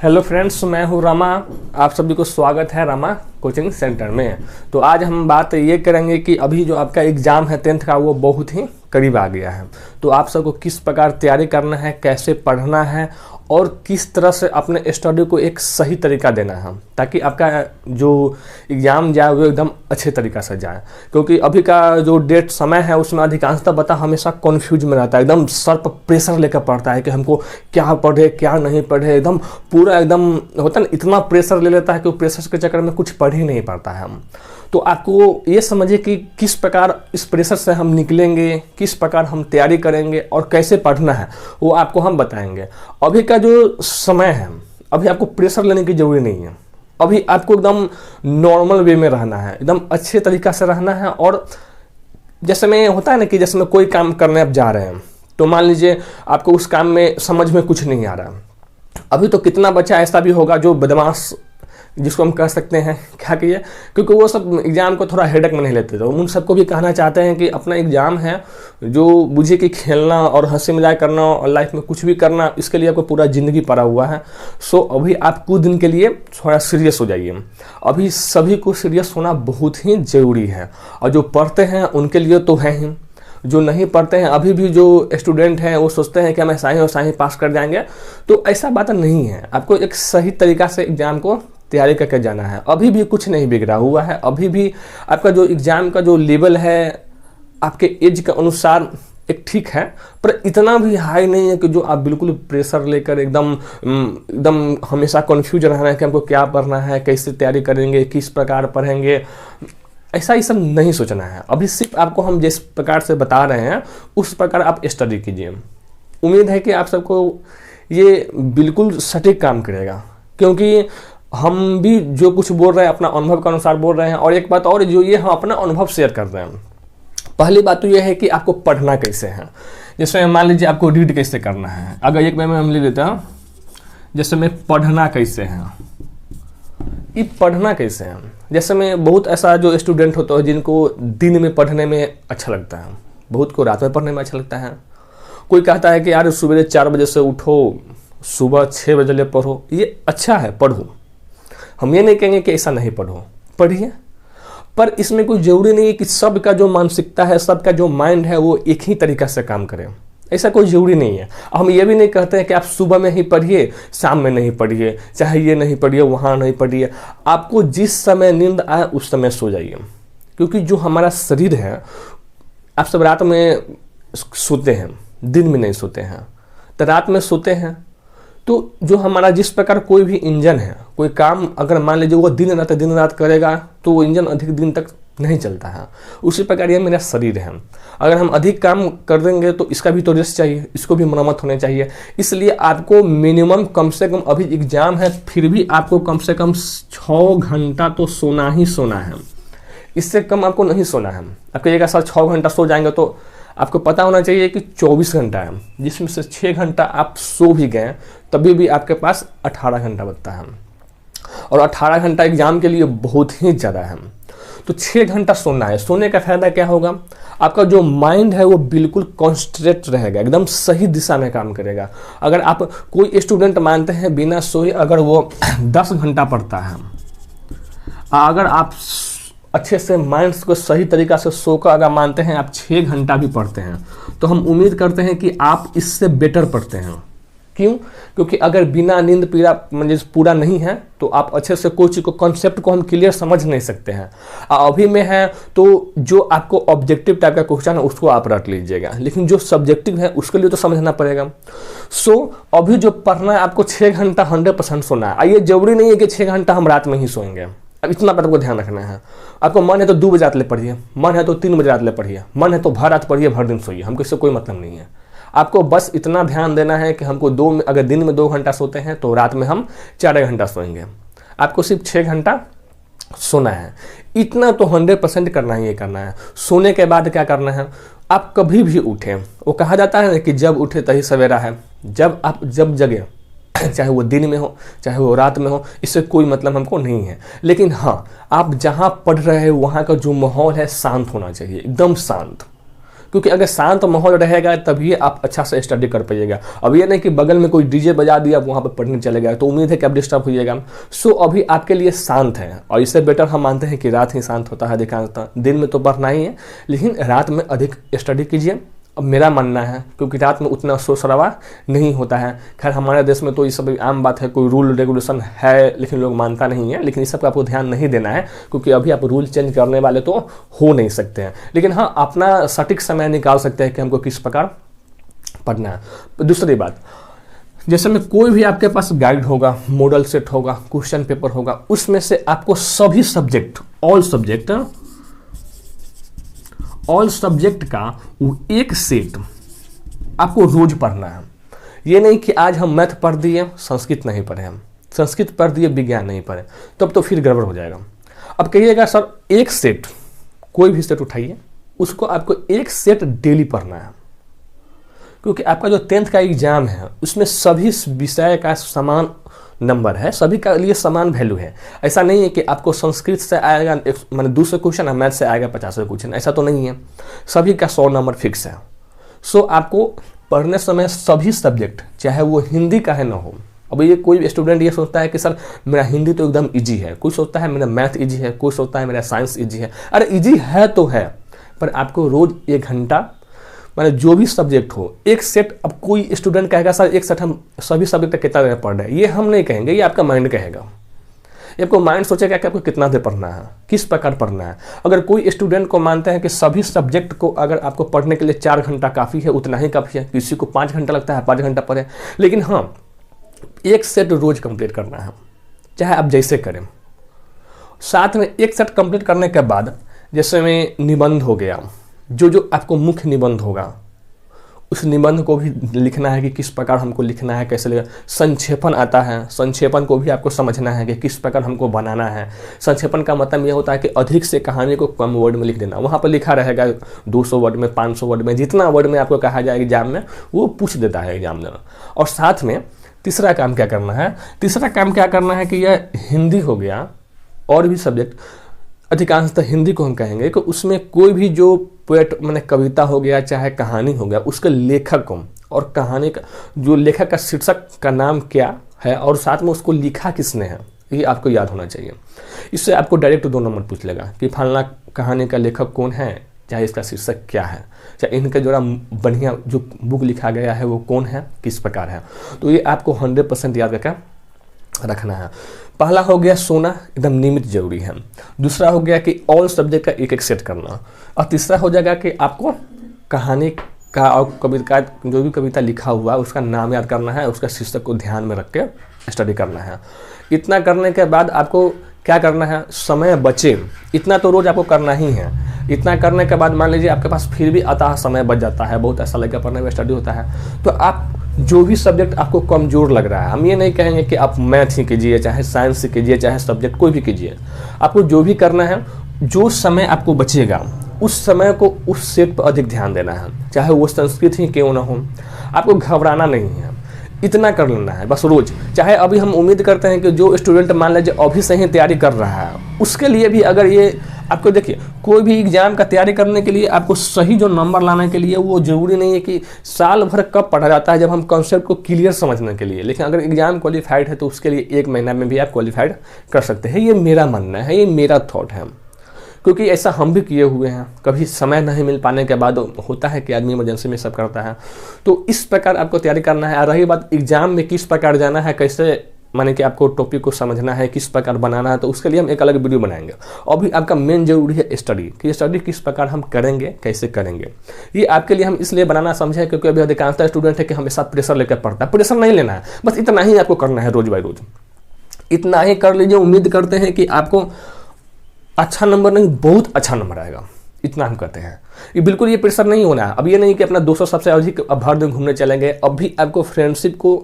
Hello friends, मैं हूँ रमा। आप सभी को स्वागत है रमा कोचिंग सेंटर में। तो आज हम बात ये करेंगे कि अभी जो आपका एग्ज़ाम है 10th का, वो बहुत ही करीब आ गया है। तो आप सबको किस प्रकार तैयारी करना है, कैसे पढ़ना है और किस तरह से अपने स्टडी को एक सही तरीका देना है, ताकि आपका जो एग्ज़ाम जाए वो एकदम अच्छे तरीक़ा से जाए। क्योंकि अभी का जो डेट समय है उसमें अधिकांशतः बता हमेशा कन्फ्यूज में रहता है, एकदम सर पर प्रेशर लेकर पढ़ता है कि हमको क्या पढ़े क्या नहीं पढ़े, एकदम पूरा एकदम होता है ना, इतना प्रेशर ले लेता है कि वो प्रेशर के चक्कर में कुछ पढ़ ही नहीं पाता है हम। तो आपको ये समझिए कि किस प्रकार इस प्रेशर से हम निकलेंगे, किस प्रकार हम तैयारी करेंगे और कैसे पढ़ना है वो आपको हम बताएंगे। अभी का जो समय है, अभी आपको प्रेशर लेने की ज़रूरी नहीं है। अभी आपको एकदम नॉर्मल वे में रहना है, एकदम अच्छे तरीक़ा से रहना है। और जैसे में होता है ना कि जैसे में कोई काम करने आप जा रहे हैं, तो मान लीजिए आपको उस काम में समझ में कुछ नहीं आ रहा। अभी तो कितना बच्चा ऐसा भी होगा जो बदमाश, जिसको हम कह सकते हैं क्या किए, क्योंकि वो सब एग्ज़ाम को थोड़ा हेडेक में नहीं लेते। तो उन सबको भी कहना चाहते हैं कि अपना एग्ज़ाम है, जो बुझे कि खेलना और हंसी मजाक करना और लाइफ में कुछ भी करना, इसके लिए आपको पूरा ज़िंदगी पड़ा हुआ है। सो अभी आप कुछ दिन के लिए थोड़ा सीरियस हो जाइए। अभी सभी को सीरियस होना बहुत ही ज़रूरी है। और जो पढ़ते हैं उनके लिए तो है ही, जो नहीं पढ़ते हैं, अभी भी जो स्टूडेंट हैं वो सोचते हैं कि हम ऐसा ही और ऐसा ही पास कर जाएंगे, तो ऐसा बात नहीं है। आपको एक सही तरीक़ा से एग्ज़ाम को तैयारी करके जाना है। अभी भी कुछ नहीं बिगड़ा हुआ है। अभी भी आपका जो एग्ज़ाम का जो लेवल है आपके एज के अनुसार एक ठीक है, पर इतना भी हाई नहीं है कि जो आप बिल्कुल प्रेशर लेकर एकदम हमेशा कंफ्यूज रहना है कि हमको क्या पढ़ना है, कैसे तैयारी करेंगे, किस प्रकार पढ़ेंगे। ऐसा ही सब नहीं सोचना है। अभी सिर्फ आपको हम जिस प्रकार से बता रहे हैं उस प्रकार आप स्टडी कीजिए। उम्मीद है कि आप सबको ये बिल्कुल सटीक काम करेगा, क्योंकि हम भी जो कुछ बोल रहे हैं अपना अनुभव के अनुसार बोल रहे हैं। और एक बात और, जो ये हम अपना अनुभव शेयर कर रहे हैं। पहली बात तो ये है कि आपको पढ़ना कैसे है। जैसे मान लीजिए आपको रीड कैसे करना है। अगर एक बार में हम ले लेते हैं, जैसे मैं पढ़ना कैसे है, ये पढ़ना कैसे है। जैसे में बहुत ऐसा जो स्टूडेंट होता है जिनको दिन में पढ़ने में अच्छा लगता है, बहुत को रात में पढ़ने में अच्छा लगता है। कोई कहता है कि यार सुबह 4 बजे से उठो, सुबह 6 बजे ले पढ़ो। ये अच्छा है, पढ़ो। हम ये नहीं कहेंगे कि ऐसा नहीं पढ़ो, पढ़िए। पर इसमें कोई ज़रूरी नहीं है कि सबका जो मानसिकता है, सबका जो माइंड है वो एक ही तरीक़ा से काम करे। ऐसा कोई ज़रूरी नहीं है। हम ये भी नहीं कहते हैं कि आप सुबह में ही पढ़िए, शाम में नहीं पढ़िए, चाहे ये नहीं पढ़िए, वहाँ नहीं पढ़िए। आपको जिस समय नींद आए उस समय सो जाइए। क्योंकि जो हमारा शरीर है, आप सब रात में सोते हैं, दिन में नहीं सोते हैं। तो रात में सोते हैं तो जो हमारा जिस प्रकार कोई भी इंजन है, कोई काम अगर मान लीजिए वो दिन रात करेगा तो वो इंजन अधिक दिन तक नहीं चलता है। उसी प्रकार ये मेरा शरीर है। अगर हम अधिक काम कर देंगे तो इसका भी तो रेस्ट चाहिए, इसको भी मरम्मत होने चाहिए। इसलिए आपको मिनिमम कम से कम, अभी एग्जाम है फिर भी आपको कम से कम 6 घंटा तो सोना ही सोना है। इससे कम आपको नहीं सोना है। आप कहिएगा सर 6 घंटा सो जाएंगे, तो आपको पता होना चाहिए कि 24 घंटा है, जिसमें से 6 घंटा आप सो भी गए तभी भी आपके पास 18 घंटा बचता है। और 18 घंटा एग्जाम के लिए बहुत ही ज़्यादा है। तो 6 घंटा सोना है। सोने का फायदा क्या होगा, आपका जो माइंड है वो बिल्कुल कॉन्सेंट्रेट रहेगा, एकदम सही दिशा में काम करेगा। अगर आप कोई स्टूडेंट मानते हैं बिना सोए अगर वो 10 घंटा पढ़ता है, अगर आप अच्छे से माइंड को सही तरीक़ा से सोकर अगर मानते हैं आप 6 घंटा भी पढ़ते हैं, तो हम उम्मीद करते हैं कि आप इससे बेटर पढ़ते हैं। क्यों? क्योंकि अगर बिना नींद पूरा नहीं है तो आप अच्छे से कोई चीज़ को, कॉन्सेप्ट को हम क्लियर समझ नहीं सकते हैं। अभी में है तो जो आपको ऑब्जेक्टिव टाइप का क्वेश्चन है उसको आप रट लीजिएगा, लेकिन जो सब्जेक्टिव है उसके लिए तो समझना पड़ेगा। सो अभी जो पढ़ना है आपको 6 घंटा 100% सोना है। ये जरूरी नहीं है कि 6 घंटा हम रात में ही सोएंगे। अब इतना बात को ध्यान रखना है। आपको मन है तो 2 बजे रात ले पढ़िए, मन है तो 3 बजे रात ले पढ़िए, मन है तो भर रात पढ़िए, भर दिन सोइए। हमको इससे कोई मतलब नहीं है। आपको बस इतना ध्यान देना है कि हमको अगर दिन में 2 घंटा सोते हैं तो रात में हम 4 घंटा सोएंगे। आपको सिर्फ 6 घंटा सोना है। इतना तो 100% करना ही करना है। सोने के बाद क्या करना है, आप कभी भी उठें। वो कहा जाता है कि जब उठे तभी सवेरा है। जब जगे, चाहे वो दिन में हो चाहे वो रात में हो, इससे कोई मतलब हमको नहीं है। लेकिन हाँ, आप जहाँ पढ़ रहे हैं वहाँ का जो माहौल है शांत होना चाहिए, एकदम शांत। क्योंकि अगर शांत माहौल रहेगा तभी आप अच्छा से स्टडी कर पाइएगा। अब ये नहीं कि बगल में कोई डीजे बजा दिया वहाँ पर पढ़ने चले गए तो उम्मीद है कि आप डिस्टर्ब होइएगा। सो अभी आपके लिए शांत है, और इससे बेटर हम मानते हैं कि रात ही शांत होता है अधिकांशतः। दिन में तो पढ़ना ही है, लेकिन रात में अधिक स्टडी कीजिए। अब मेरा मानना है क्योंकि रात में उतना शोर शराबा नहीं होता है। खैर हमारे देश में तो ये सब आम बात है, कोई रूल रेगुलेशन है लेकिन लोग मानता नहीं है, लेकिन इस सब का आपको ध्यान नहीं देना है क्योंकि अभी आप रूल चेंज करने वाले तो हो नहीं सकते हैं। लेकिन हाँ, अपना सटीक समय निकाल सकते हैं कि हमको किस प्रकार पढ़ना है। दूसरी बात, जैसे में कोई भी आपके पास गाइड होगा, मॉडल सेट होगा, क्वेश्चन पेपर होगा, उसमें से आपको सभी सब्जेक्ट, ऑल सब्जेक्ट का वो एक सेट आपको रोज पढ़ना है। ये नहीं कि आज हम मैथ पढ़ दिए संस्कृत नहीं पढ़े, हम संस्कृत पढ़ दिए विज्ञान नहीं पढ़े, तब तो फिर गड़बड़ हो जाएगा। अब कहिएगा सर एक सेट, कोई भी सेट उठाइए, उसको आपको एक सेट डेली पढ़ना है, क्योंकि आपका जो 10th का एग्जाम है उसमें सभी विषय का समान नंबर है, सभी का लिए समान वैल्यू है। ऐसा नहीं है कि आपको संस्कृत से आएगा मैंने 200 क्वेश्चन और मैथ से आएगा 50 क्वेश्चन, ऐसा तो नहीं है। सभी का 100 नंबर फिक्स है। सो आपको पढ़ने समय सभी सब्जेक्ट, चाहे वो हिंदी का है ना हो। अब ये कोई स्टूडेंट ये सोचता है कि सर मेरा हिंदी तो एकदम ईजी है, कोई सोचता है मेरा मैथ ईजी है, कोई सोचता है मेरा साइंस ईजी है। अरे ईजी है तो है, पर आपको रोज 1 घंटा माने जो भी सब्जेक्ट हो एक सेट। अब कोई स्टूडेंट कहेगा सर एक सेट हम सभी सब्जेक्ट कितना देर पढ़ रहे हैं, ये हम नहीं कहेंगे, ये आपका माइंड कहेगा। ये आपको माइंड सोचेगा कि आपको कितना देर पढ़ना है, किस प्रकार पढ़ना है। अगर कोई स्टूडेंट को मानते हैं कि सभी सब्जेक्ट को अगर आपको पढ़ने के लिए 4 घंटा काफ़ी है, उतना ही काफ़ी है। किसी को 5 घंटा लगता है, 5 घंटा पढ़े, लेकिन हाँ एक सेट रोज कंप्लीट करना है, चाहे आप जैसे करें। साथ में एक सेट कंप्लीट करने के बाद जैसे में निबंध हो गया, जो आपको मुख्य निबंध होगा उस निबंध को भी लिखना है कि किस प्रकार हमको लिखना है, कैसे लिखना। संक्षेपण आता है, संक्षेपण को भी आपको समझना है कि किस प्रकार हमको बनाना है। संक्षेपण का मतलब यह होता है कि अधिक से कहानी को कम वर्ड में लिख देना। वहाँ पर लिखा रहेगा 200 वर्ड में, 500 वर्ड में, जितना वर्ड में आपको कहा जाए एग्जाम में वो पूछ देता है एग्जामिनर। और साथ में तीसरा काम क्या करना है कि यह हिंदी हो गया और भी सब्जेक्ट, अधिकांशतः हिंदी को हम कहेंगे कि उसमें कोई भी जो पोएट मैंने कविता हो गया चाहे कहानी हो गया, उसके लेखक को और कहानी का जो लेखक का शीर्षक का नाम क्या है और साथ में उसको लिखा किसने है, ये आपको याद होना चाहिए। इससे आपको डायरेक्ट 2 नंबर पूछ लेगा कि फलाना कहानी का लेखक कौन है, चाहे इसका शीर्षक क्या है, चाहे इनका जो बढ़िया जो बुक लिखा गया है वो कौन है, किस प्रकार है। तो ये आपको 100% याद करके रखना है। पहला हो गया सोना एकदम नियमित जरूरी है। दूसरा हो गया कि ऑल सब्जेक्ट का एक सेट करना। और तीसरा हो जाएगा कि आपको कहानी का और कविता का जो भी कविता लिखा हुआ उसका नाम याद करना है, उसका शीर्षक को ध्यान में रख के स्टडी करना है। इतना करने के बाद आपको क्या करना है, समय बचे इतना तो रोज आपको करना ही है। इतना करने के बाद मान लीजिए आपके पास फिर भी अतः समय बच जाता है, बहुत ऐसा लगेगा पढ़ने में स्टडी होता है, तो आप जो भी सब्जेक्ट आपको कमज़ोर लग रहा है, हम ये नहीं कहेंगे कि आप मैथ ही कीजिए, चाहे साइंस कीजिए, चाहे सब्जेक्ट कोई भी कीजिए। आपको जो भी करना है, जो समय आपको बचेगा उस समय को उस सेट पर अधिक ध्यान देना है, चाहे वो संस्कृत ही क्यों ना हो। आपको घबराना नहीं है, इतना कर लेना है बस रोज। चाहे अभी हम उम्मीद करते हैं कि जो स्टूडेंट मान लीजिए अभी से ही तैयारी कर रहा है, उसके लिए भी अगर ये आपको देखिए कोई भी एग्जाम का तैयारी करने के लिए आपको सही जो नंबर लाने के लिए वो जरूरी नहीं है कि साल भर कब पढ़ा जाता है, जब हम कॉन्सेप्ट को क्लियर समझने के लिए। लेकिन अगर एग्जाम क्वालिफाइड है तो उसके लिए 1 महीना में भी आप क्वालिफाइड कर सकते हैं। ये मेरा मानना है, ये मेरा थॉट है, क्योंकि ऐसा हम भी किए हुए हैं। कभी समय नहीं मिल पाने के बाद होता है कि आदमी इमरजेंसी में सब करता है। तो इस प्रकार आपको तैयारी करना है। और रही बात एग्जाम में किस प्रकार जाना है, कैसे माने कि आपको टॉपिक को समझना है, किस प्रकार बनाना है, तो उसके लिए हम एक अलग वीडियो बनाएंगे। अभी आपका मेन जरूरी है स्टडी, कि स्टडी किस प्रकार हम करेंगे, कैसे करेंगे। ये आपके लिए हम इसलिए बनाना समझे क्योंकि अभी अधिकांशतः स्टूडेंट है कि हमेशा प्रेशर लेकर पढ़ता है। प्रेशर नहीं लेना है, बस इतना ही आपको करना है रोज बाय रोज। इतना ही कर लीजिए, उम्मीद करते हैं कि आपको अच्छा नंबर नहीं बहुत अच्छा नंबर आएगा, इतना हम कहते हैं। ये बिल्कुल ये प्रेशर नहीं होना है। अब ये नहीं कि अपना 200 सबसे अधिक भर दिन घूमने चलेंगे। अब भी आपको फ्रेंडशिप को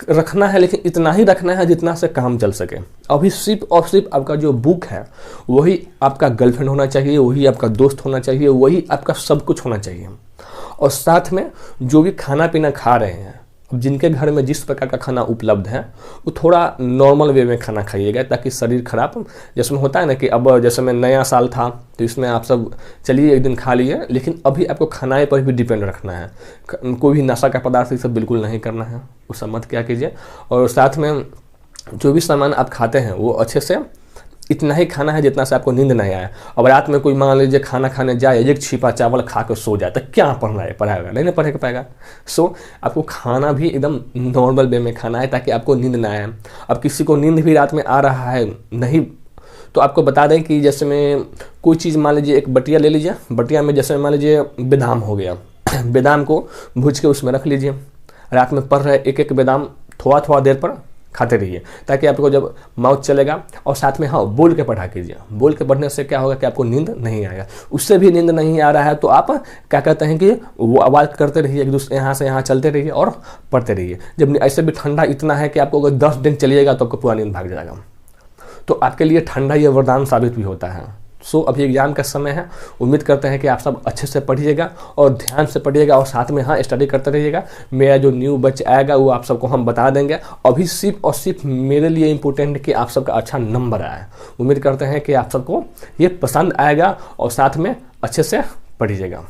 रखना है, लेकिन इतना ही रखना है जितना से काम चल सके। अभी सिर्फ और सिर्फ आपका जो बुक है वही आपका गर्लफ्रेंड होना चाहिए, वही आपका दोस्त होना चाहिए, वही आपका सब कुछ होना चाहिए। और साथ में जो भी खाना पीना खा रहे हैं अब जिनके घर में जिस प्रकार का खाना उपलब्ध है वो थोड़ा नॉर्मल वे में खाना खाइएगा, ताकि शरीर खराब, जैसे होता है ना कि अब जैसे में नया साल था तो इसमें आप सब चलिए एक दिन खा लिए, लेकिन अभी आपको खाने पर भी डिपेंड रखना है। कोई भी नशा का पदार्थ ये सब बिल्कुल नहीं करना है, वो सब मत क्या कीजिए। और साथ में जो भी सामान आप खाते हैं वो अच्छे से इतना ही खाना है जितना से आपको नींद नहीं आए। अब रात में कोई मान लीजिए खाना खाने जाए, एक छिपा चावल खा कर सो जाए, तो क्या पढ़ाएगा नहीं ना पढ़ पाएगा। सो आपको खाना भी एकदम नॉर्मल वे में खाना है ताकि आपको नींद ना आए। अब किसी को नींद भी रात में आ रहा है नहीं, तो आपको बता दें कि जैसे में कोई चीज़ मान लीजिए एक बटिया ले लीजिए, बटिया में जैसे मान लीजिए बादाम हो गया, बादाम को भूज के उसमें रख लीजिए, रात में पढ़ रहे एक एक बादाम थोड़ा थोड़ा देर पर खाते रहिए, ताकि आपको जब माउथ चलेगा। और साथ में हाँ बोल के पढ़ा कीजिए, बोल के पढ़ने से क्या होगा कि आपको नींद नहीं आएगा। उससे भी नींद नहीं आ रहा है तो आप क्या कहते हैं कि वो आवाज़ करते रहिए, एक दूसरे यहाँ से यहाँ चलते रहिए और पढ़ते रहिए। जब ऐसे भी ठंडा इतना है कि आपको अगर 10 दिन चलिएगा तो आपको पूरा नींद भाग जाएगा, तो आपके लिए ठंडा ये वरदान साबित भी होता है। सो अभी एग्जाम का समय है, उम्मीद करते हैं कि आप सब अच्छे से पढ़िएगा और ध्यान से पढ़िएगा, और साथ में हाँ स्टडी करते रहिएगा। मेरा जो न्यू बैच आएगा वो आप सबको हम बता देंगे। अभी सिर्फ और सिर्फ मेरे लिए इम्पोर्टेंट है कि आप सबका अच्छा नंबर आए। उम्मीद करते हैं कि आप सबको ये पसंद आएगा और साथ में अच्छे से पढ़िएगा।